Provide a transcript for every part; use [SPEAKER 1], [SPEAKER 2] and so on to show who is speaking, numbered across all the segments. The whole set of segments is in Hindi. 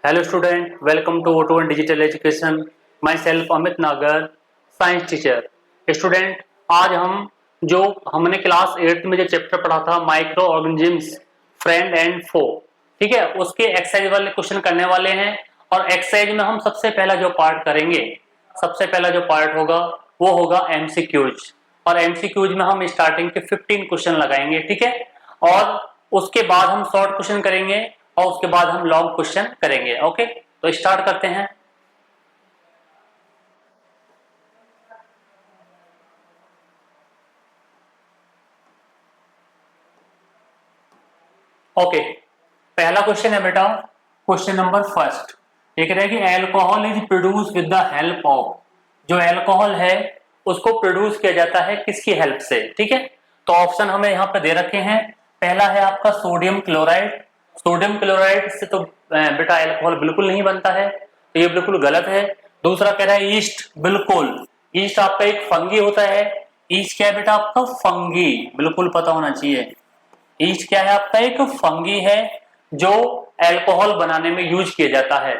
[SPEAKER 1] Hello student, welcome to O2 and Digital Education. Myself Amit Nagar, science teacher. Student, आज हम जो हमने क्लास 8 में जो चैप्टर पढ़ा था माइक्रो ऑर्गेनिजम्स फ्रेंड एंड फो, ठीक है, उसके एक्सरसाइज वाले क्वेश्चन करने वाले हैं. और एक्सरसाइज में हम सबसे पहला जो पार्ट करेंगे, सबसे पहला जो पार्ट होगा वो होगा एमसीक्यूज. और एमसीक्यूज में हम स्टार्टिंग के 15 क्वेश्चन लगाएंगे, ठीक है. और उसके बाद हम शॉर्ट क्वेश्चन करेंगे और उसके बाद हम लॉन्ग क्वेश्चन करेंगे. ओके, तो स्टार्ट करते हैं. ओके, पहला क्वेश्चन है बेटा, क्वेश्चन नंबर फर्स्ट. ये कह रहा है कि alcohol is produce with the help of. जो एल्कोहल है उसको प्रोड्यूस किया जाता है किसकी हेल्प से, ठीक है. तो ऑप्शन हमें यहाँ पे दे रखे हैं. पहला है आपका सोडियम क्लोराइड. सोडियम क्लोराइड से तो बेटा एल्कोहल बिल्कुल नहीं बनता है, तो ये बिल्कुल गलत है. दूसरा कह रहा है ईस्ट. बिल्कुल, ईस्ट आपका एक फंगी होता है. ईस्ट क्या है बेटा आपका? फंगी. बिल्कुल पता होना चाहिए. ईस्ट क्या है आपका? एक फंगी है जो एल्कोहल बनाने में यूज किया जाता है.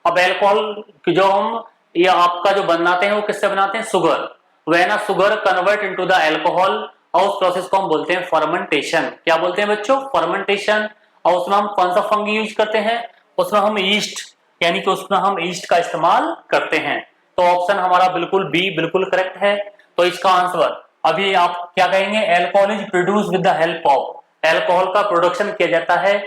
[SPEAKER 1] अब एल्कोहल जो हम ये आपका जो बनाते हैं वो किससे बनाते हैं? Sugar. When a sugar convert into the alcohol, और उस प्रोसेस को हम बोलते हैं फर्मेंटेशन. क्या बोलते हैं बच्चों? फर्मेंटेशन. और उसमें हम कौन सा फंगी यूज करते हैं? उसमें हम ईस्ट, यानी कि उसमें हम ईस्ट का इस्तेमाल करते हैं. तो ऑप्शन हमारा बिल्कुल बी बिल्कुल करेक्ट है. तो इसका आंसर अभी आप क्या कहेंगे? Alcohol is produce with the help of. Alcohol का प्रोडक्शन किया जाता है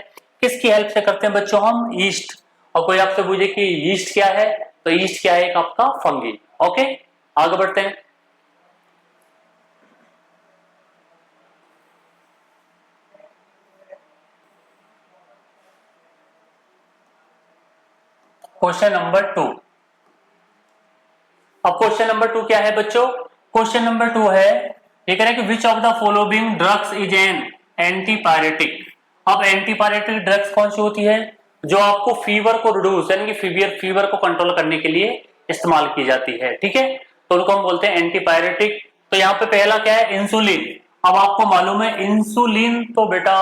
[SPEAKER 1] किसकी हेल्प से करते हैं बच्चों? हम ईस्ट. और कोई आपसे पूछे कि ईस्ट क्या है, तो ईस्ट क्या है? एक आपका फंगी. ओके, आगे बढ़ते हैं. Question number 2. अब क्वेश्चन नंबर 2 क्या है बच्चों? क्वेश्चन नंबर 2 है, ये कह रहा है कि which of the following drugs is an antipyretic. अब एंटीपायरेटिक ड्रग्स कौन सी होती है? जो आपको फीवर को रिड्यूस यानी कि फीवर को कंट्रोल करने के लिए इस्तेमाल की जाती है, ठीक है. तो उनको हम बोलते हैं एंटीपायरेटिक. तो यहाँ पे पहला क्या है? इंसुलिन. अब आपको मालूम है इंसुलिन तो बेटा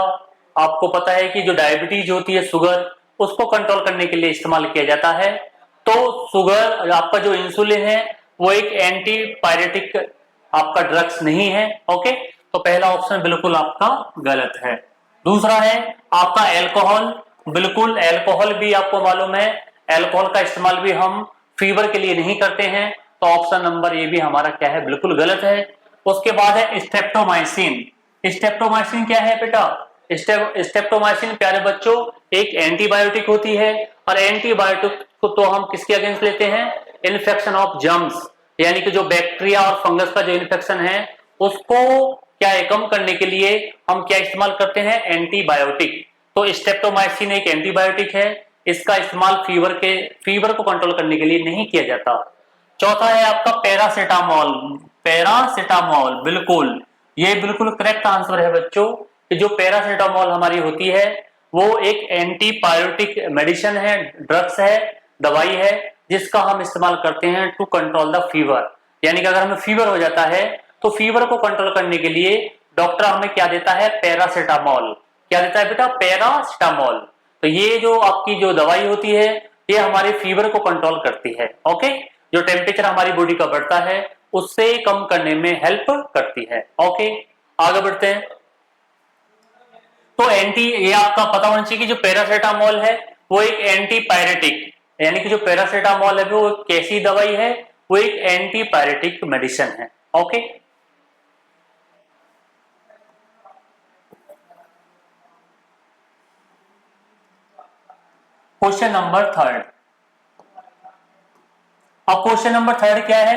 [SPEAKER 1] आपको पता है कि जो डायबिटीज होती है, शुगर, उसको कंट्रोल करने के लिए इस्तेमाल किया जाता है. तो शुगर आपका जो इंसुलिन है वो एक एंटीपायरेटिक आपका ड्रग्स नहीं है. ओके, तो पहला ऑप्शन बिल्कुल आपका गलत है. दूसरा है आपका एल्कोहल. बिल्कुल, एल्कोहल भी आपको मालूम है, एल्कोहल का इस्तेमाल भी हम फीवर के लिए नहीं करते हैं. तो ऑप्शन नंबर ए भी हमारा क्या है? बिल्कुल गलत है. उसके बाद है स्ट्रेप्टोमाइसिन. स्ट्रेप्टोमाइसिन क्या है बेटा? स्ट्रेप्टोमाइसिन प्यारे बच्चों एक एंटीबायोटिक होती है. और एंटीबायोटिक को तो हम किसके अगेंस्ट लेते हैं? इन्फेक्शन ऑफ जर्म्स, यानी कि जो बैक्टीरिया और फंगस का जो इन्फेक्शन है उसको क्या है कम करने के लिए हम क्या इस्तेमाल करते हैं? एंटीबायोटिक. तो स्ट्रेप्टोमाइसिन एक एंटीबायोटिक है. इसका इस्तेमाल फीवर को कंट्रोल करने के लिए नहीं किया जाता. चौथा है आपका पैरासिटामोल. पैरासिटामोल, बिल्कुल, ये बिल्कुल करेक्ट आंसर है बच्चों कि जो पैरासिटामोल हमारी होती है वो एक एंटीबायोटिक मेडिसिन है, ड्रग्स है, दवाई है, जिसका हम इस्तेमाल करते हैं टू कंट्रोल द फीवर. यानी कि अगर हमें फीवर हो जाता है तो फीवर को कंट्रोल करने के लिए डॉक्टर हमें क्या देता है? पैरासिटामोल. क्या देता है बेटा? पैरासिटामोल. तो ये जो आपकी जो दवाई होती है ये हमारे फीवर को कंट्रोल करती है. ओके, जो टेम्परेचर हमारी बॉडी का बढ़ता है उससे कम करने में हेल्प करती है. ओके, आगे बढ़ते हैं. तो ये आपका पता होना चाहिए कि जो पैरासिटामोल है वो एक एंटीपायरेटिक, यानी कि जो पैरासिटामोल है वो कैसी दवाई है? वो एक एंटीपायरेटिक मेडिसिन है. Okay, question number 3. अब क्वेश्चन नंबर 3 क्या है?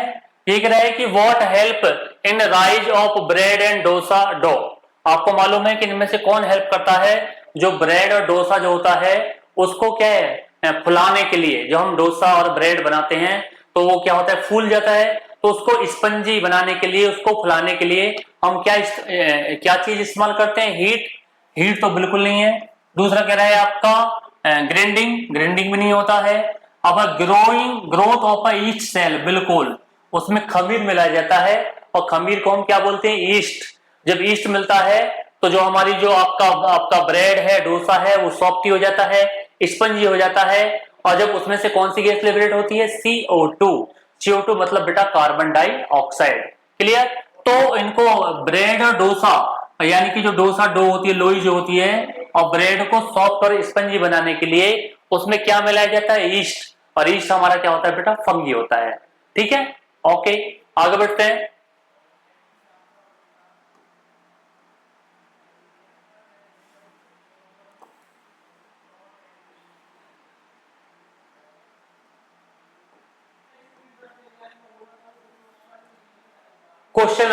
[SPEAKER 1] ये कह रहा है कि what help in rise of bread and dosa dough. आपको मालूम है कि इनमें से कौन हेल्प करता है? जो ब्रेड और डोसा जो होता है उसको क्या है फुलाने के लिए. जो हम डोसा और ब्रेड बनाते हैं तो वो क्या होता है? फूल जाता है. तो उसको स्पंजी बनाने के लिए, उसको फुलाने के लिए हम क्या चीज इस्तेमाल करते हैं? हीट. हीट तो बिल्कुल नहीं है. दूसरा कह रहा है आपका ग्राइंडिंग. ग्राइंडिंग भी नहीं होता है. अब ग्रोथ ऑफ ईच सेल, बिल्कुल, उसमें खमीर मिलाया जाता है. और खमीर को हम क्या बोलते हैं? ईस्ट. जब ईस्ट मिलता है तो जो हमारी जो आपका आपका ब्रेड है, डोसा है, वो सॉफ्टी हो जाता है. स्पंजी हो जाता है। और जब उसमें से कौन सी गैस लिबरेट होती है? CO2। CO2 मतलब बेटा कार्बन डाइऑक्साइड। क्लियर? तो इनको ब्रेड और डोसा, यानी कि जो डोसा डो होती है, लोई जो होती है, और ब्रेड को सॉफ्ट और स्पंजी बनाने के लिए उसमें क्या मिलाया जाता है? ईस्ट। और ईस्ट हमारा क्या होता है बेटा? फंगी होता है। ठीक है, ओके, आगे बढ़ते हैं। क्वेश्चन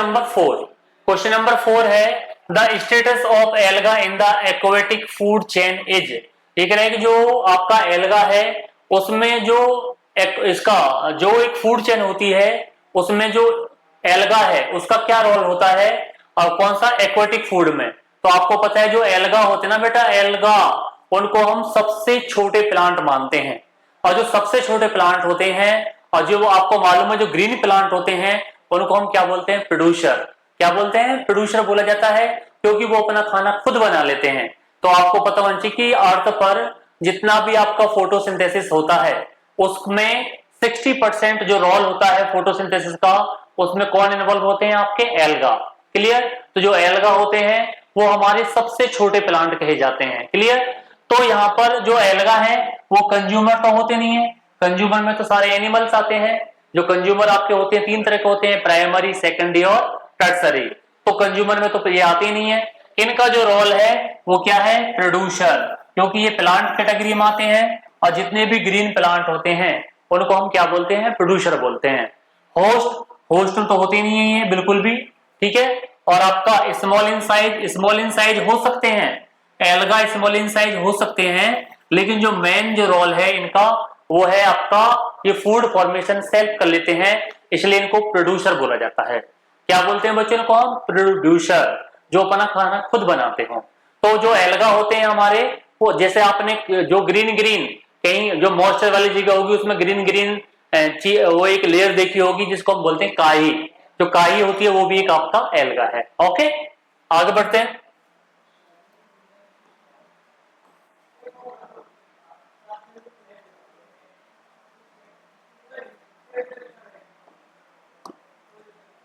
[SPEAKER 1] नंबर 4 है the status of alga in the aquatic food chain is. ये कह रहा है कि जो आपका एल्गा है उसमें जो इसका जो एक फूड चेन होती है उसमें जो एल्गा है उसका क्या रोल होता है, और कौन सा? एक्वेटिक फूड में। तो आपको पता है जो एल्गा होते हैं ना बेटा, एल्गा, उनको हम सबसे छोटे प्लांट मानते हैं। और जो सबसे छोटे प्लांट होते हैं और जो आपको मालूम है जो ग्रीन प्लांट होते हैं उनको हम क्या बोलते हैं? प्रोड्यूसर। क्या बोलते हैं? प्रोड्यूसर बोला जाता है, क्योंकि वो अपना खाना खुद बना लेते हैं। तो आपको पता होना चाहिए कि अर्थ पर जितना भी आपका फोटोसिंथेसिस होता है उसमें 60% जो रोल होता है फोटोसिंथेसिस का, उसमें कौन इन्वॉल्व होते हैं? आपके एल्गा। क्लियर? तो जो एल्गा होते हैं वो हमारे सबसे छोटे प्लांट कहे जाते हैं। क्लियर? तो यहाँ पर जो एल्गा है वो कंज्यूमर तो होते नहीं है, कंज्यूमर में तो सारे एनिमल्स आते हैं। जो कंज्यूमर आपके होते हैं 3 तरह के होते हैं, प्राइमरी, सेकेंडरी और टर्सरी। तो कंज्यूमर में तो ये आते ही नहीं है। इनका जो रोल है वो क्या है? प्रोड्यूसर, क्योंकि ये प्लांट कैटेगरी में आते हैं और जितने भी ग्रीन प्लांट होते हैं उनको हम क्या बोलते हैं? प्रोड्यूसर बोलते हैं। होस्ट, होस्ट तो होते नहीं है ये बिल्कुल भी। ठीक है, और आपका स्मॉल इन साइज हो सकते हैं, एल्गा स्मॉल इन साइज हो सकते हैं, लेकिन जो मेन जो रोल है इनका वो है आपका ये फूड फॉर्मेशन सेल्फ कर लेते हैं, इसलिए इनको प्रोड्यूसर बोला जाता है। क्या बोलते हैं बच्चों को? हम प्रोड्यूसर, जो अपना खाना खुद बनाते हो। तो जो एल्गा होते हैं हमारे, वो जैसे आपने जो ग्रीन ग्रीन कहीं जो मॉइस्चर वाली जगह होगी उसमें ग्रीन ग्रीन वो एक लेयर देखी होगी जिसको हम बोलते हैं काई। जो काई होती है वो भी एक आपका एल्गा है। ओके, आगे बढ़ते हैं।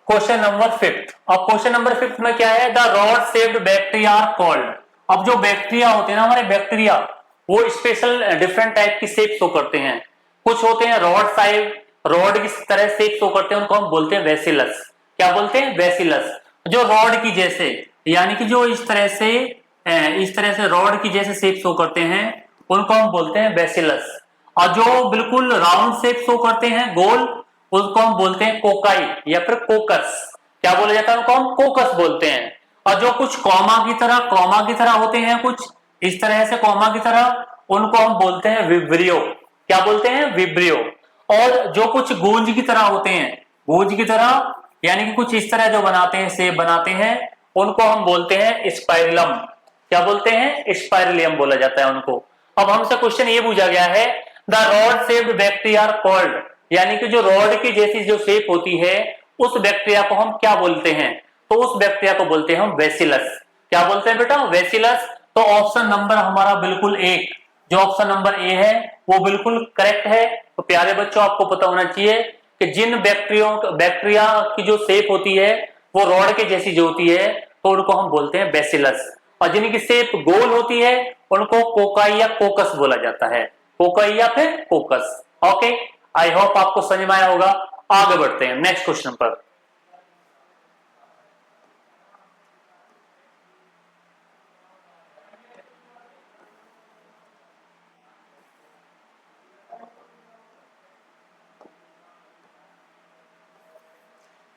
[SPEAKER 1] Question number 5। अब क्वेश्चन नंबर 5 में क्या है? The rod shaped bacteria are called. अब जो बैक्टीरिया होते हैं ना हमारे, बैक्टीरिया वो स्पेशल डिफरेंट टाइप की शेप शो करते हैं। कुछ होते हैं रॉड साइड, रॉड की तरह शेप शो करते हैं, उनको हम बोलते हैं वेसिलस। क्या बोलते हैं? वेसिलस। जो रॉड की जैसे, यानी कि जो इस तरह से रॉड की जैसे शेप शो करते हैं उनको हम बोलते हैं वेसिलस। और जो बिल्कुल राउंड शेप शो करते हैं, गोल, उसको हम बोलते हैं कोकाई या फिर कोकस। क्या बोला जाता है? उनको हम कोकस बोलते हैं। और जो कुछ कॉमा की तरह होते हैं, कुछ इस तरह से कॉमा की तरह, उनको हम बोलते हैं विब्रियो। क्या बोलते हैं? विब्रियो। और जो कुछ गूंज की तरह होते हैं, गूंज की तरह यानी कि कुछ इस तरह जो बनाते हैं, सेब बनाते हैं, उनको हम बोलते हैं स्पाइरलम। क्या बोलते हैं? स्पाइरलियम बोला जाता है उनको। अब हमसे क्वेश्चन ये पूछा गया है the rod shaped bacteria are called, यानी कि जो रॉड की जैसी जो शेप होती है उस बैक्टीरिया को हम क्या बोलते हैं? तो उस बैक्टीरिया को बोलते हैं हम वेसिलस। क्या बोलते हैं बेटा? वेसिलस। तो ऑप्शन नंबर हमारा बिल्कुल 1, जो ऑप्शन नंबर ए है वो बिल्कुल करेक्ट है। तो प्यारे बच्चों आपको पता होना चाहिए कि जिन बैक्टीरिया की जो शेप होती है वो रॉड के जैसी जो होती है तो उनको हम बोलते हैं बेसिलस, और जिनकी शेप गोल होती है उनको कोकाई या कोकस बोला जाता है। कोकाई या फिर कोकस। ओके, आई होप आपको समझ में आया होगा। आगे बढ़ते हैं नेक्स्ट क्वेश्चन पर।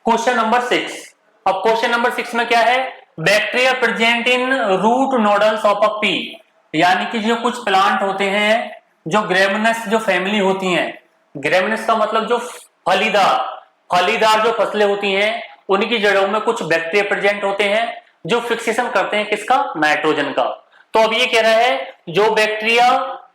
[SPEAKER 1] Question number 6। अब क्वेश्चन नंबर 6 में क्या है? Bacteria present in root nodules of a pea, यानी कि जो कुछ प्लांट होते हैं जो ग्रेमिनस जो फैमिली होती हैं, ग्रेमिनस का मतलब जो फलीदार फलीदार जो फसलें होती हैं उनकी जड़ों में कुछ बैक्टीरिया प्रेजेंट होते हैं जो फिक्सेशन करते हैं किसका? नाइट्रोजन का। तो अब ये कह रहा है जो बैक्टीरिया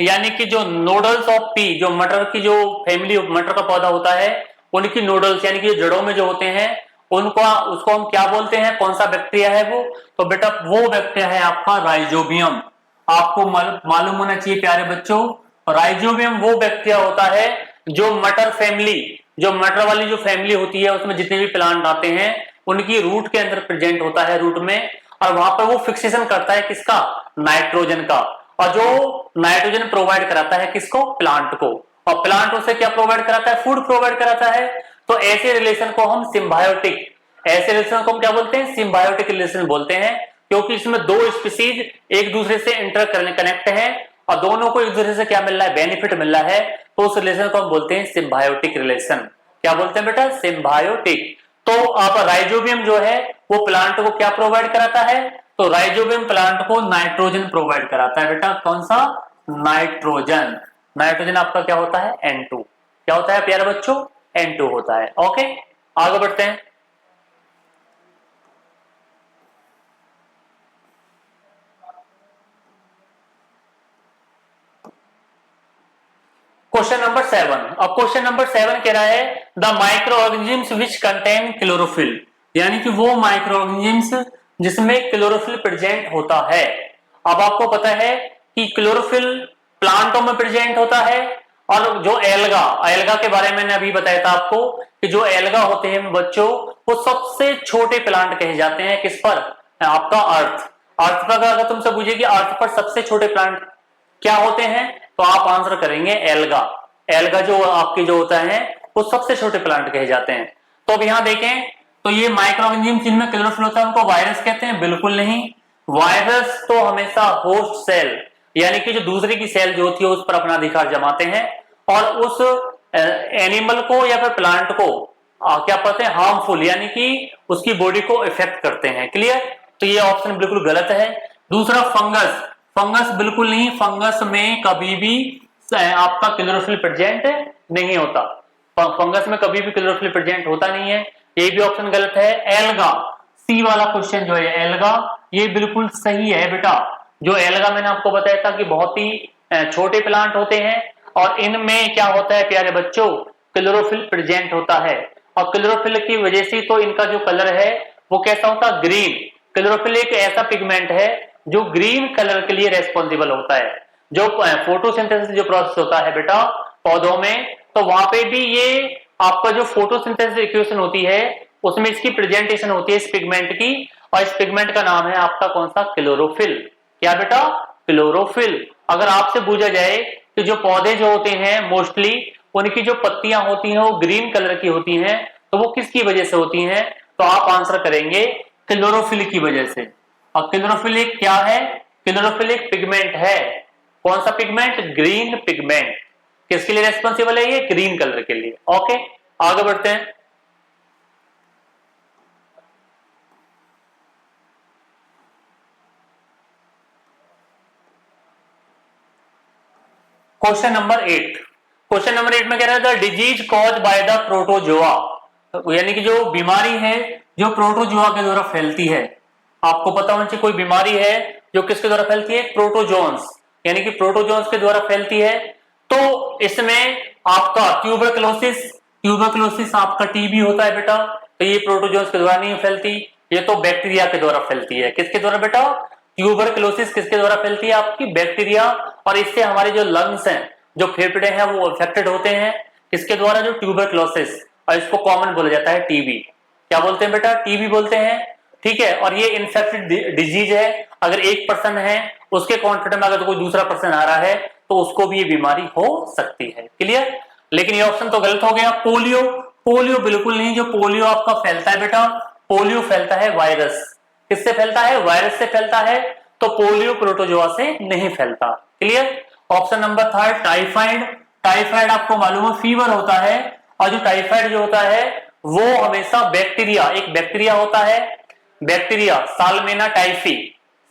[SPEAKER 1] यानी कि जो नोडल्स ऑफ पी, जो मटर की जो फैमिली मटर का पौधा होता है उनकी नोडल्स यानी कि जड़ों में जो होते हैं उनको उसको हम क्या बोलते हैं? कौन सा बैक्टीरिया है वो? तो बेटा वो बैक्टीरिया है आपका राइजोबियम। आपको मालूम होना चाहिए प्यारे बच्चों, राइजोबियम वो बैक्टीरिया होता है जो मटर फैमिली, जो मटर वाली जो फैमिली होती है उसमें जितने भी प्लांट आते हैं उनकी रूट के अंदर प्रेजेंट होता है, रूट में, और वहां पर वो फिक्सेशन करता है किसका, नाइट्रोजन का, और जो नाइट्रोजन प्रोवाइड कराता है किसको, प्लांट को, और प्लांट उसे क्या प्रोवाइड कराता है, फूड प्रोवाइड कराता है। तो ऐसे रिलेशन को हम सिम्बायोटिक, ऐसे रिलेशन को हम क्या बोलते हैं, सिम्बायोटिक रिलेशन बोलते हैं, क्योंकि इसमें दो स्पीसीज एक दूसरे से इंटर कनेक्ट है और दोनों को एक दूसरे से क्या मिल रहा है, बेनिफिट मिल रहा है, तो उस रिलेशन को हम बोलते हैं सिम्बायोटिक रिलेशन। क्या बोलते हैं बेटा, सिम्बायोटिक। तो आप राइजोबियम जो है वो प्लांट को क्या प्रोवाइड कराता है, तो राइजोबियम प्लांट को नाइट्रोजन प्रोवाइड कराता है बेटा, कौन सा, नाइट्रोजन। नाइट्रोजन आपका क्या होता है, N2। क्या होता है प्यारे बच्चों, N2 होता है। ओके, आगे बढ़ते हैं। Question number 7। अब क्वेश्चन नंबर 7 कह रहा है the micro organisms which contain chlorophyll, यानी कि वो माइक्रो ऑर्गेनिजम्स जिसमें क्लोरोफिल प्रेजेंट होता है। अब आपको पता है कि क्लोरोफिल प्लांटों में प्रेजेंट होता है, और जो एल्गा, एल्गा के बारे में मैंने अभी बताया था आपको कि जो एल्गा होते हैं बच्चों वो सबसे छोटे प्लांट कहे जाते हैं, किस पर, आपका अर्थ। अर्थ पर अगर तुमसे पूछे कि अर्थ पर सबसे छोटे प्लांट क्या होते हैं, तो आप आंसर करेंगे एल्गा। एल्गा जो आपके जो होता है वो सबसे छोटे प्लांट कहे जाते हैं। तो अब यहां देखें तो ये माइक्रो ऑर्गेनिज्म जिनमें क्लोरोफिल होता है उनको वायरस कहते हैं, बिल्कुल नहीं। वायरस तो हमेशा होस्ट सेल, यानी कि जो दूसरे की सेल जो होती है उस पर अपना अधिकार जमाते हैं और उस एनिमल को या फिर प्लांट को क्या कहते हैं, हार्मफुल, यानी कि उसकी बॉडी को इफेक्ट करते हैं। क्लियर, तो ये ऑप्शन बिल्कुल गलत है। दूसरा फंगस, फंगस बिल्कुल नहीं, फंगस में कभी भी आपका क्लोरोफिल प्रेजेंट नहीं होता, फंगस में कभी भी क्लोरोफिल प्रेजेंट होता नहीं है, ये भी ऑप्शन गलत है। एल्गा, सी वाला क्वेश्चन जो है एल्गा, ये बिल्कुल सही है बेटा। जो एल्गा मैंने आपको बताया था कि बहुत ही छोटे प्लांट होते हैं और इनमें क्या होता है प्यारे बच्चों, क्लोरोफिल प्रेजेंट होता है, और क्लोरोफिल की वजह से तो इनका जो कलर है वो कैसा होता है, ग्रीन। क्लोरोफिल एक ऐसा पिगमेंट है जो ग्रीन कलर के लिए रेस्पॉन्सिबल होता है। जो फोटोसिंथेसिस जो प्रोसेस होता है बेटा पौधों में, तो वहां पे भी ये आपका जो फोटोसिंथेसिस इक्वेशन होती है उसमें इसकी प्रेजेंटेशन होती है इस पिगमेंट की, और इस पिगमेंट का नाम है आपका कौन सा, क्लोरोफिल। क्या बेटा, क्लोरोफिल। अगर आपसे पूछा जाए कि जो पौधे जो होते हैं मोस्टली उनकी जो पत्तियां होती हैं वो ग्रीन कलर की होती हैं, तो वो किसकी वजह से होती हैं, तो आप आंसर करेंगे क्लोरोफिल की वजह से। और क्लोरोफिल एक क्या है, क्लोरोफिल एक पिगमेंट है, कौन सा पिगमेंट, ग्रीन पिगमेंट। किसके लिए रेस्पॉन्सिबल है ये, ग्रीन कलर के लिए। ओके, आगे बढ़ते हैं। Question number 8। क्वेश्चन नंबर 8 में कह रहा है the disease cause by the protozoa, यानी कि जो बीमारी है जो प्रोटोजोआ के द्वारा फैलती है। आपको पता होना चाहिए कोई बीमारी है जो किसके द्वारा फैलती है, प्रोटोजोन्स, यानी कि प्रोटोजोन्स के द्वारा फैलती है। तो इसमें आपका ट्यूबरक्लोसिस, ट्यूबरक्लोसिस आपका टीबी होता है बेटा, तो ये प्रोटोजोन्स के द्वारा नहीं फैलती, ये तो बैक्टीरिया के द्वारा फैलती है। किसके द्वारा बेटा, ट्यूबरक्लोसिस किसके द्वारा फैलती है, आपकी बैक्टीरिया, और इससे हमारे जो लंग्स हैं, जो फेफड़े हैं वो अफेक्टेड होते हैं, किसके द्वारा, जो ट्यूबरक्लोसिस, और इसको कॉमन बोला जाता है टीबी। क्या बोलते हैं बेटा, टीबी बोलते हैं, ठीक है। और ये इन्फेक्टेड डिजीज है, अगर एक पर्सन है उसके कॉन्टेक्ट में अगर कोई दूसरा पर्सन आ रहा है तो उसको भी ये बीमारी हो सकती है। क्लियर, लेकिन ये ऑप्शन तो गलत हो गया। पोलियो, पोलियो बिल्कुल नहीं, जो पोलियो आपका फैलता है बेटा, पोलियो फैलता है वायरस, किससे फैलता है, वायरस से फैलता है, तो पोलियो प्रोटोजोआ से नहीं फैलता। Clear. Option number 3 typhoid, typhoid आपको मालूम है फीवर होता है, और जो टाइफाइड जो होता है वो हमेशा बैक्टीरिया, एक बैक्टीरिया होता है, bacteria salmonella typhi,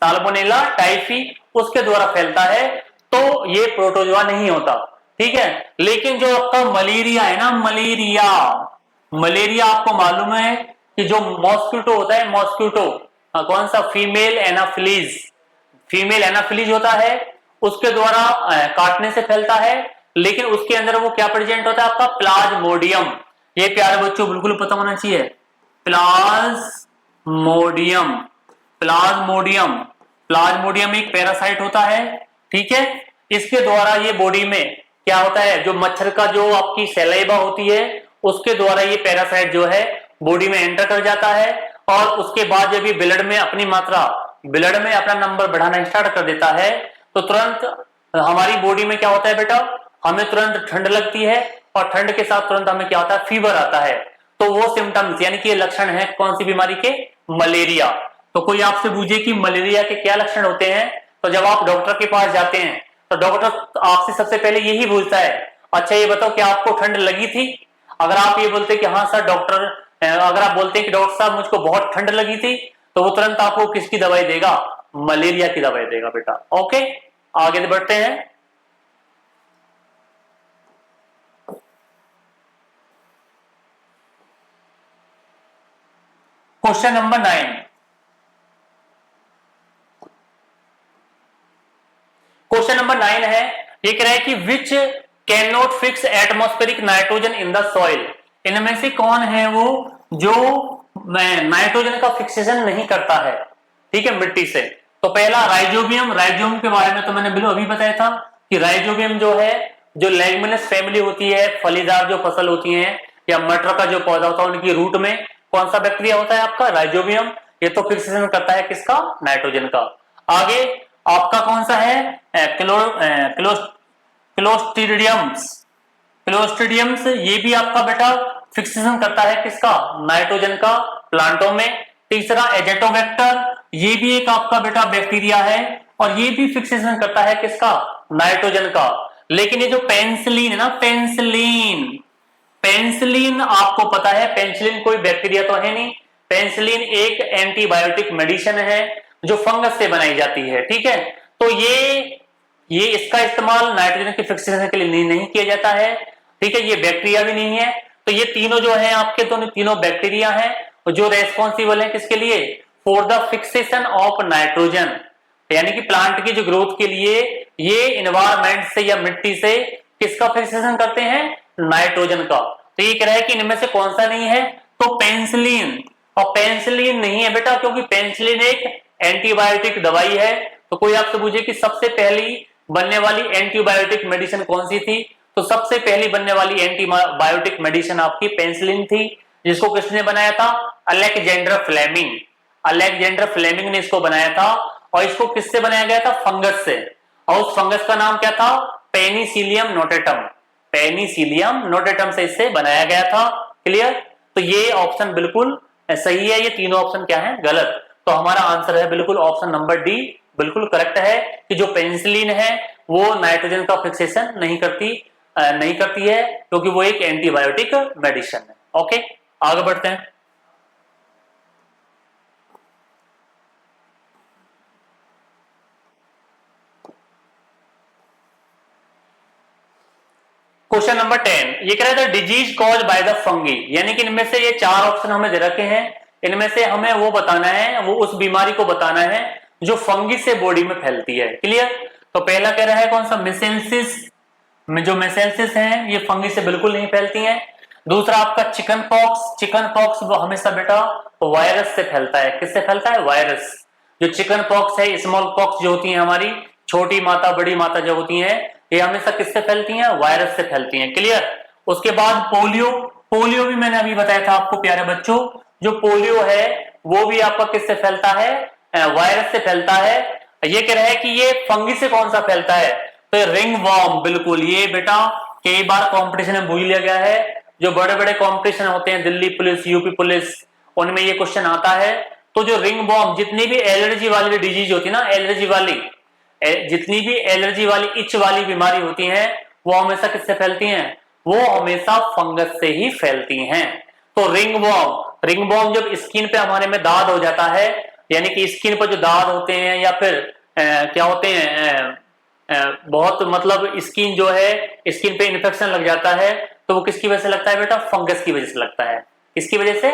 [SPEAKER 1] salmonella typhi, उसके द्वारा फैलता है, तो ये प्रोटोजोआ नहीं होता, ठीक है। लेकिन जो आपका मलेरिया है ना, मलेरिया, मलेरिया आपको मालूम है कि जो मॉस्किटो होता है, मॉस्किटो कौन सा, फीमेल एनाफिलीज, फीमेल एनाफिलीज होता है, उसके द्वारा काटने से फैलता है, लेकिन उसके अंदर वो क्या प्रेजेंट होता है, आपका प्लाज्मोडियम। ये प्यारे बच्चों बिल्कुल पता होना चाहिए, प्लाज्मोडियम, प्लाज्मोडियम, प्लाज्मोडियम एक पैरासाइट होता है, ठीक है। इसके द्वारा ये बॉडी में क्या होता है, जो मच्छर का जो आपकी सैलाइवा होती है उसके द्वारा ये पैरासाइट जो है बॉडी में एंटर कर जाता है, और उसके बाद जब ये ब्लड में अपनी मात्रा, ब्लड में अपना नंबर बढ़ाना स्टार्ट कर देता है, तो तुरंत हमारी बॉडी में क्या होता है बेटा, हमें तुरंत ठंड लगती है, और ठंड के साथ तुरंत हमें क्या होता है, फीवर आता है। तो वो सिम्टम्स यानी कि ये लक्षण है कौन सी बीमारी के, मलेरिया। तो कोई आपसे पूछे कि मलेरिया के क्या लक्षण होते हैं, तो जब आप डॉक्टर के पास जाते हैं तो डॉक्टर आपसे सबसे पहले यही पूछता है, अच्छा ये बताओ कि आपको ठंड लगी थी। अगर आप ये बोलते कि हाँ सर डॉक्टर, अगर आप बोलते हैं कि डॉक्टर साहब मुझको बहुत ठंड लगी थी, तो वो तुरंत आपको किसकी दवाई देगा, मलेरिया की दवाई देगा बेटा। ओके, आगे बढ़ते हैं। Question number 9। क्वेश्चन नंबर 9 है, ये कह रहा है कि which can not fix atmospheric nitrogen in the soil. इनमें से कौन है वो जो नाइट्रोजन का फिक्सेशन नहीं करता है, ठीक है, मिट्टी से। तो पहला राइजोबियम। राइजोबियम के बारे में तो मैंने बिल्कुल अभी बताया था कि राइजोबियम जो है, जो लेगुमिनस फैमिली होती है, फलीदार जो फसल होती है या मटर का जो पौधा होता है, उनकी रूट में कौन सा बैक्टीरिया होता है आपका, राइजोबियम। ये तो फिक्सेशन करता है किसका, नाइट्रोजन का। आगे आपका कौन सा है, क्लोस्ट्रिडियम्स। क्लोस्ट्रिडियम्स ये भी आपका बेटा फिक्सेशन करता है किसका, नाइट्रोजन का, प्लांटों में। तीसरा एजेटोबैक्टर, ये भी एक आपका बेटा बैक्टीरिया है, और ये भी फिक्सेशन करता है किसका, नाइट्रोजन का। लेकिन ये जो पेनिसिलिन है ना, पेनिसिलिन, पेनिसिलिन आपको पता है, पेनिसिलिन कोई बैक्टीरिया तो है नहीं। पेनिसिलिन एक एंटीबायोटिक मेडिसिन है जो फंगस से बनाई जाती है, ठीक है। तो ये इसका इस्तेमाल नाइट्रोजन के फिक्सेशन के लिए नहीं किया जाता है, ठीक है। ये बैक्टीरिया भी नहीं है। तो ये तीनों जो है आपके, दोनों तीनों बैक्टीरिया हैं जो रेस्पॉन्सिबल है किसके लिए, for the fixation of nitrogen. यानी कि प्लांट की जो ग्रोथ के लिए ये इन्वायरमेंट से या मिट्टी से किसका फिक्सेशन करते हैं, नाइट्रोजन का। तो ये कह रहा है कि इनमें से कौन सा नहीं है, तो पेनिसिलिन। और पेनिसिलिन नहीं है बेटा, क्योंकि पेनिसिलिन एक एंटीबायोटिक दवाई है। तो कोई आपसे पूछे कि सबसे पहली बनने वाली एंटीबायोटिक मेडिसिन कौन सी थी, तो सबसे पहली बनने वाली एंटीबायोटिक मेडिसिन आपकी पेनिसिलिन थी, जिसको किसने बनाया था, अलेक्जेंडर फ्लेमिंग। अलेक्जेंडर फ्लेमिंग ने इसको बनाया था, और इसको किससे बनाया गया था, फंगस से। और उस फंगस का नाम क्या था, पेनिसिलियम नोटेटम। पेनिसिलियम नोटेटम से इससे बनाया गया था। क्लियर। तो ये ऑप्शन बिल्कुल सही है, ये तीनों ऑप्शन क्या है, गलत। तो हमारा आंसर है बिल्कुल ऑप्शन नंबर डी, बिल्कुल करेक्ट है कि जो पेनिसिलिन है वो नाइट्रोजन का फिक्सेशन नहीं करती है, क्योंकि वो एक एंटीबायोटिक मेडिसिन है। ओके, आगे बढ़ते हैं। क्वेश्चन नंबर 10, ये कह रहा था disease cause by the fungi. यानी कि इनमें से ये चार ऑप्शन हमें दे रखे हैं, इनमें से हमें वो बताना है, वो उस बीमारी को बताना है जो फंगी से बॉडी में फैलती है। क्लियर। तो पहला कह रहा है कौन सा, मिसेल्सिस। जो मेसेल्सिस हैं ये फंगी से बिल्कुल नहीं फैलती हैं। दूसरा आपका चिकन पॉक्स। चिकन पॉक्स वो हमेशा बेटा वायरस से फैलता है। किससे फैलता है, वायरस। जो चिकन पॉक्स है, स्मॉल पॉक्स जो होती है हमारी, छोटी माता बड़ी माता जो होती हैं, ये हमेशा किससे फैलती हैं, वायरस से फैलती हैं। क्लियर। उसके बाद पोलियो। पोलियो भी मैंने अभी बताया था आपको प्यारे बच्चों, जो पोलियो है वो भी आपका किससे फैलता है, वायरस से फैलता है। ये कह रहा है कि ये फंगी से कौन सा फैलता है, तो रिंग वॉर्म। बिल्कुल, ये बेटा कई बार कंपटीशन में पूछ लिया गया है। जो बड़े बड़े कंपटीशन होते हैं, दिल्ली पुलिस, यूपी पुलिस, उनमें ये क्वेश्चन आता है। तो जो रिंग वॉर्म, जितनी भी एलर्जी वाली डिजीज होती है ना, एलर्जी वाली, जितनी भी एलर्जी वाली, इच वाली बीमारी होती है, वो हमेशा किससे फैलती हैं, वो हमेशा फंगस से ही फैलती हैं। तो रिंग वॉर्म जब स्किन पे हमारे में दाद हो जाता है, यानी कि स्किन पर जो दाद होते हैं या फिर क्या होते हैं, बहुत मतलब स्किन जो है, स्किन पे इन्फेक्शन लग जाता है, तो वो किसकी वजह से लगता है बेटा, फंगस की वजह से लगता है। किसकी वजह से,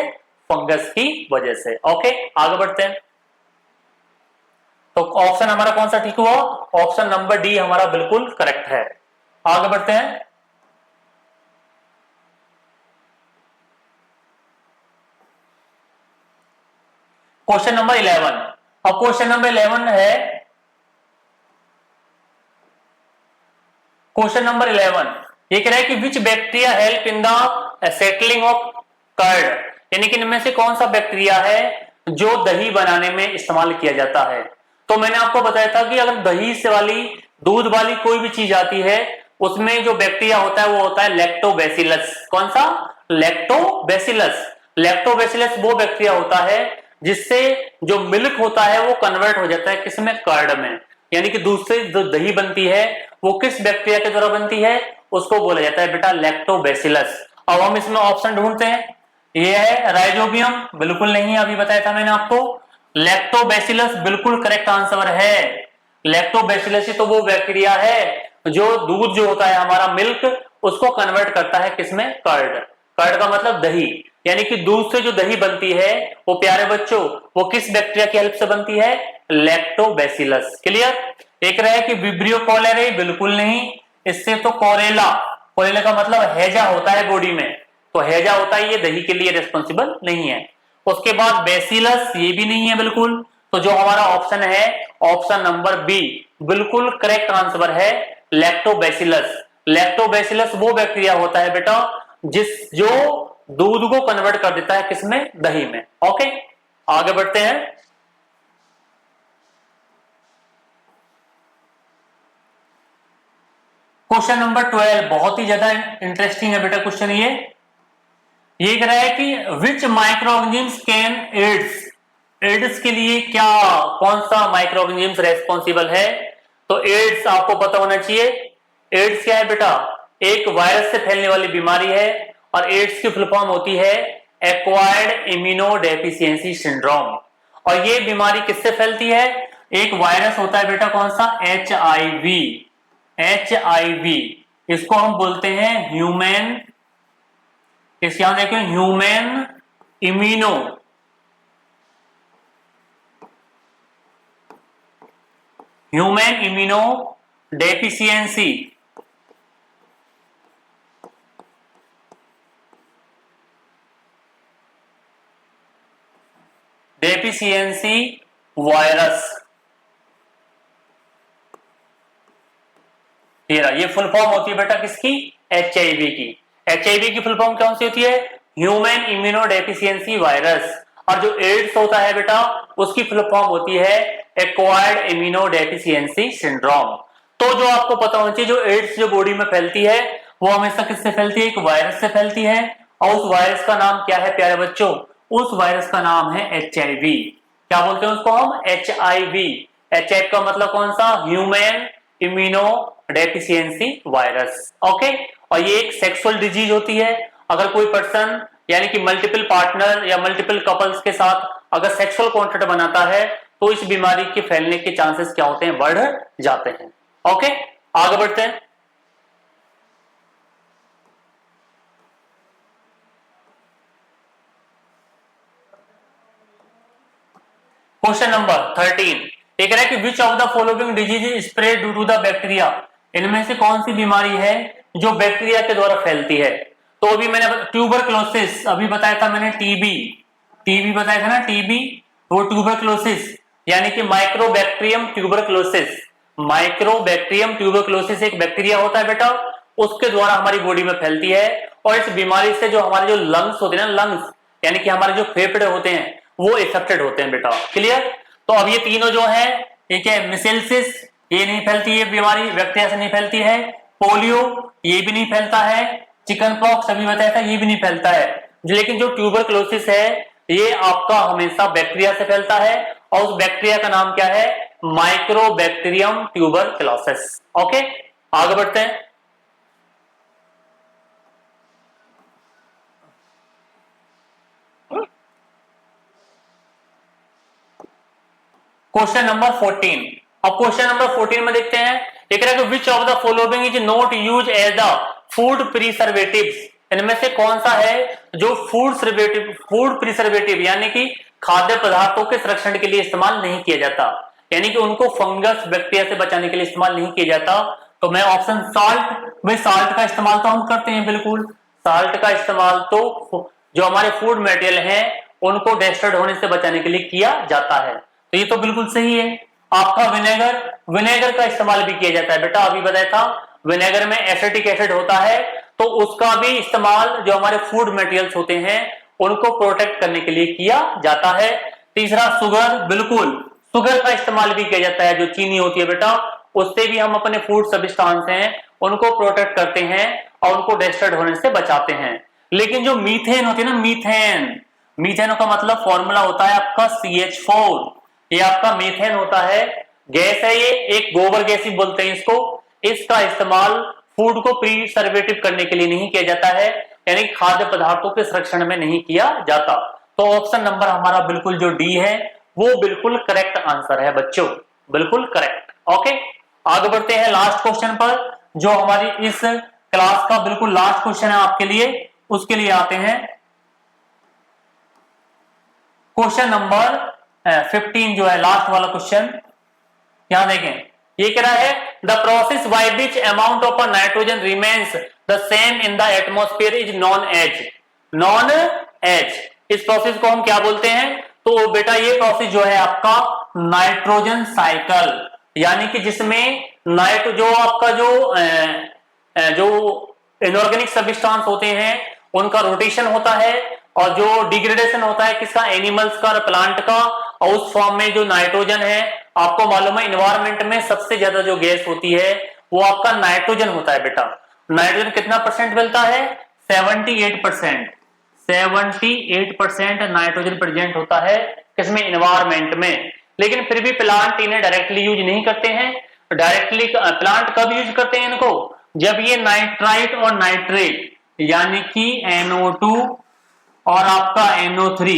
[SPEAKER 1] फंगस की वजह से। ओके, आगे बढ़ते हैं। तो ऑप्शन हमारा कौन सा ठीक हुआ, ऑप्शन नंबर डी हमारा बिल्कुल करेक्ट है। आगे बढ़ते हैं। क्वेश्चन नंबर 11, अब क्वेश्चन नंबर 11 है, क्वेश्चन नंबर 11 ये कह रहा है कि which bacteria help in the settling of curd, यानी कि इनमें से कौन सा बैक्टीरिया है जो दही बनाने में इस्तेमाल किया जाता है। तो मैंने आपको बताया था कि अगर दही से वाली, दूध वाली कोई भी चीज आती है उसमें जो बैक्टीरिया होता है वो होता है लैक्टोबैसिलस। कौन सा? लैक्टोबैसिलस। लैक्टोबैसिलस वो बैक्टीरिया होता है जिससे जो मिल्क होता है वो कन्वर्ट हो जाता है किसमें? कर्ड में। यानी कि दूध से जो दही बनती है वो किस बैक्टीरिया के द्वारा बनती है? उसको बोला जाता है बेटा लैक्टोबैसिलस। अब हम इसमें ऑप्शन ढूंढते हैं, ये है राइजोबियम, बिल्कुल नहीं, अभी बताया था मैंने आपको। लैक्टोबैसिलस बिल्कुल करेक्ट आंसर है। लैक्टोबैसिलस ही तो वो बैक्टीरिया है जो दूध जो होता है हमारा मिल्क उसको कन्वर्ट करता है किसमें? कर्ड। कर्ड का मतलब दही, यानी कि दूध से जो दही बनती है वो प्यारे बच्चों वो किस बैक्टीरिया की हेल्प से बनती है? लैक्टोबैसिलस। क्लियर? एक रहा है कि विब्रियो कॉलेराई, बिल्कुल नहीं, इससे तो कोरेला, कोरेला का मतलब हैजा होता है बॉडी में, तो हैजा होता है, ये दही के लिए रिस्पॉन्सिबल नहीं है। उसके बाद बेसिलस, ये भी नहीं है बिल्कुल। तो जो हमारा ऑप्शन है ऑप्शन नंबर बी बिल्कुल करेक्ट आंसर है, लैक्टोबैसिलस। लैक्टोबैसिलस वो बैक्टीरिया होता है बेटा जो दूध को कन्वर्ट कर देता है किसमें? दही में। ओके, आगे बढ़ते हैं। क्वेश्चन नंबर 12 बहुत ही ज्यादा इंटरेस्टिंग है बेटा क्वेश्चन। ये कह रहा है कि which micro organisms can AIDS, AIDS के लिए क्या, कौन सा माइक्रो ऑर्गेनिजम्स रेस्पॉन्सिबल है? तो एड्स आपको पता होना चाहिए। एड्स क्या है बेटा? एक वायरस से फैलने वाली बीमारी है और एड्स की फुल फॉर्म होती है एक्वायर्ड इम्यूनोडेफिशिएंसी सिंड्रोम। और ये बीमारी किससे फैलती है? एक वायरस होता है बेटा, कौन सा? HIV। HIV इसको हम बोलते हैं ह्यूमन, इस यहां देखो ह्यूमन इम्यूनो डेफिशिएंसी वायरस। ये फुल फॉर्म होती है बेटा किसकी? HIV की। HIV की फुल फॉर्म कौन सी होती है? Human immuno deficiency virus. और जो एड्स होता है बेटा उसकी फुल फॉर्म होती है एक्वायर्ड इम्यूनो डेफिशिएंसी सिंड्रोम। तो जो आपको पता होना चाहिए, जो एड्स जो बॉडी में फैलती है वो हमेशा किससे फैलती है? एक वायरस से फैलती है। और उस वायरस का नाम क्या है प्यारे बच्चों? उस वायरस का नाम है HIV। क्या बोलते हैं उसको हम? HIV। HIV का मतलब कौन सा? Human immuno deficiency virus. Okay, और ये एक सेक्सुअल डिजीज होती है। अगर कोई पर्सन यानी कि मल्टीपल पार्टनर या मल्टीपल कपल्स के साथ अगर सेक्सुअल कॉन्टैक्ट बनाता है तो इस बीमारी के फैलने के चांसेस क्या होते हैं? बढ़ जाते हैं। ओके, आगे बढ़ते हैं। क्वेश्चन नंबर 13 ये कह रहा है कि which of the following disease is spread due to the bacteria, इनमें से कौन सी बीमारी है जो बैक्टीरिया के द्वारा फैलती है? तो अभी मैंने ट्यूबरक्लोसिस अभी बताया था मैंने, टीबी बताया था ना, टीबी, वो ट्यूबरक्लोसिस यानी कि माइक्रोबैक्टीरियम ट्यूबरक्लोसिस। माइक्रोबैक्टीरियम ट्यूबरक्लोसिस एक बैक्टीरिया होता है बेटा, उसके द्वारा हमारी बॉडी में फैलती है। और इस बीमारी से जो हमारे जो लंग्स होते हैं ना, लंग्स यानी कि हमारे जो फेफड़े होते हैं वो इफेक्टेड होते हैं बेटा। क्लियर? तो अब ये तीनों जो है, ठीक है, मिसेल्सिस ये नहीं फैलती है बीमारी, बैक्टीरिया से नहीं फैलती है। पोलियो ये भी नहीं फैलता है। चिकन पॉक्स अभी बताया था ये भी नहीं फैलता है। लेकिन जो ट्यूबरक्लोसिस है ये आपका हमेशा बैक्टीरिया से फैलता है और उस बैक्टीरिया का नाम क्या है? Mycobacterium tuberculosis. ओके, आगे बढ़ते हैं। Question number 14। अब क्वेश्चन नंबर 14 में देखते हैं, ये कह रहा है कि which of the following is not use as the food preservatives, इनमें से कौन सा है जो फूड प्रिजर्वेटिव यानी कि खाद्य पदार्थों के संरक्षण के लिए इस्तेमाल नहीं किया जाता, यानी कि उनको फंगस बैक्टीरिया से बचाने के लिए इस्तेमाल नहीं किया जाता। तो मैं ऑप्शन साल्ट, भाई साल्ट का इस्तेमाल तो हम करते हैं बिल्कुल, साल्ट का इस्तेमाल तो जो हमारे फूड मटेरियल हैं उनको डेस्ट्रॉयड होने से बचाने के लिए किया जाता है। तो ये तो बिल्कुल सही है। आपका विनेगर का इस्तेमाल भी किया जाता है बेटा, अभी बताया था विनेगर में एसिटिक एसिड होता है, तो उसका भी इस्तेमाल जो हमारे फूड मटेरियल्स होते हैं उनको प्रोटेक्ट करने के लिए किया जाता है। तीसरा शुगर, बिल्कुल शुगर का इस्तेमाल भी किया जाता है, जो चीनी होती है बेटा उससे भी हम अपने फूड सब्सटेंस हैं उनको प्रोटेक्ट करते हैं और उनको डिस्ट्रॉय होने से बचाते हैं। लेकिन जो मीथेन होती है ना, मीथेन का मतलब फॉर्मूला होता है आपका CH4, ये आपका मीथेन होता है, गैस है, ये एक गोबर गैस ही बोलते हैं इसको। इसका इस्तेमाल फूड को प्रिजर्वेटिव करने के लिए नहीं किया जाता है, यानी खाद्य पदार्थों के संरक्षण में नहीं किया जाता। तो ऑप्शन नंबर हमारा बिल्कुल जो डी है वो बिल्कुल करेक्ट आंसर है बच्चों, बिल्कुल करेक्ट। ओके, आगे बढ़ते हैं लास्ट क्वेश्चन पर, जो हमारी इस क्लास का बिल्कुल लास्ट क्वेश्चन है आपके लिए, उसके लिए आते हैं। क्वेश्चन नंबर 15 जो है लास्ट वाला क्वेश्चन, यहां देखें, ये कह रहा है the process by which amount of nitrogen remains the same in the atmosphere is known as. इस प्रोसेस को हम क्या बोलते हैं? तो बेटा ये प्रोसेस जो है आपका नाइट्रोजन साइकिल, यानी कि जिसमें जो आपका जो इनऑर्गेनिक सब्सटेंस होते हैं उनका रोटेशन होता है, और जो डिग्रेडेशन होता है किसका, एनिमल्स का, प्लांट का, और उस फॉर्म में जो नाइट्रोजन है, आपको मालूम है इन्वायरमेंट में सबसे ज्यादा जो गैस होती है वो आपका नाइट्रोजन होता है बेटा। नाइट्रोजन कितना परसेंट मिलता है? 78%। 78% नाइट्रोजन प्रेजेंट होता है किसमें, इन्वायरमेंट में। लेकिन फिर भी प्लांट इन्हें डायरेक्टली यूज नहीं करते हैं। डायरेक्टली प्लांट कब यूज करते हैं इनको? जब ये नाइट्राइट और नाइट्रेट यानी कि NO2 और आपका NO3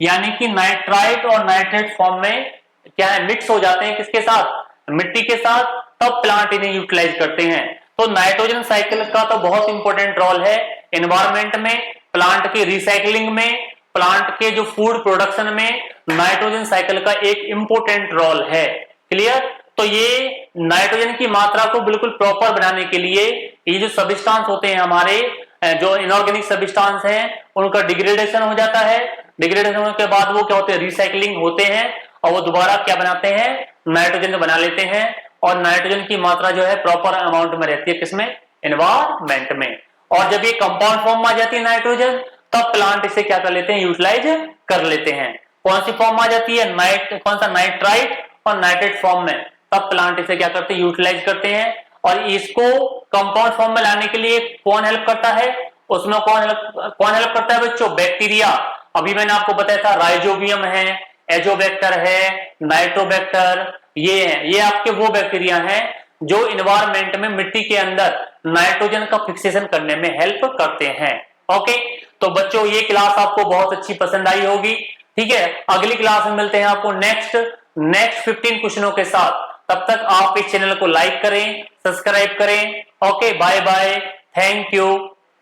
[SPEAKER 1] यानी कि नाइट्राइट और नाइट्रेट फॉर्म में क्या है, मिक्स हो जाते हैं किसके साथ, मिट्टी के साथ, तब प्लांट इन्हें यूटिलाइज करते हैं। तो नाइट्रोजन साइकिल का तो बहुत इंपॉर्टेंट रोल है एनवायरमेंट में, प्लांट की रिसाइकलिंग में, प्लांट के जो फूड प्रोडक्शन में नाइट्रोजन साइकिल का एक इंपॉर्टेंट रोल है। क्लियर? तो ये नाइट्रोजन की मात्रा को बिल्कुल प्रॉपर बनाने के लिए ये जो सब्सटेंस होते हैं हमारे, जो इनऑर्गेनिक सब्सटेंस हैं, उनका डिग्रेडेशन हो जाता है। डिग्रेडेशन होने के बाद वो क्या होते हैं, रिसाइकलिंग होते हैं, और वो दोबारा क्या बनाते हैं, नाइट्रोजन बना लेते हैं। और नाइट्रोजन की मात्रा जो है प्रॉपर अमाउंट में रहती है किसमें, एनवायरमेंट में। और जब ये कंपाउंड फॉर्म में आ जाती है नाइट्रोजन, तब प्लांट इसे क्या कर लेते हैं, यूटिलाइज कर लेते हैं। कौन सी फॉर्म आ जाती है, कौन सा, नाइट्राइट और नाइट्रेट फॉर्म में, तब प्लांट इसे क्या करते हैं, यूटिलाइज करते हैं। और इसको कंपाउंड फॉर्म में लाने के लिए कौन हेल्प करता है, उसमें कौन हेल्प करता है बच्चों, बैक्टीरिया। अभी मैंने आपको बताया था राइजोबियम है, एजोबैक्टर है, नाइट्रोबैक्टर, ये आपके वो बैक्टीरिया हैं जो इन्वायरमेंट में मिट्टी के अंदर नाइट्रोजन का फिक्सेशन करने में हेल्प करते हैं। ओके, तो बच्चों ये क्लास आपको बहुत अच्छी पसंद आई होगी। ठीक है, अगली क्लास में मिलते हैं आपको नेक्स्ट 15 क्वेश्चनों के साथ। तब तक आप इस चैनल को लाइक करें, सब्सक्राइब करें। Okay, bye bye, thank you.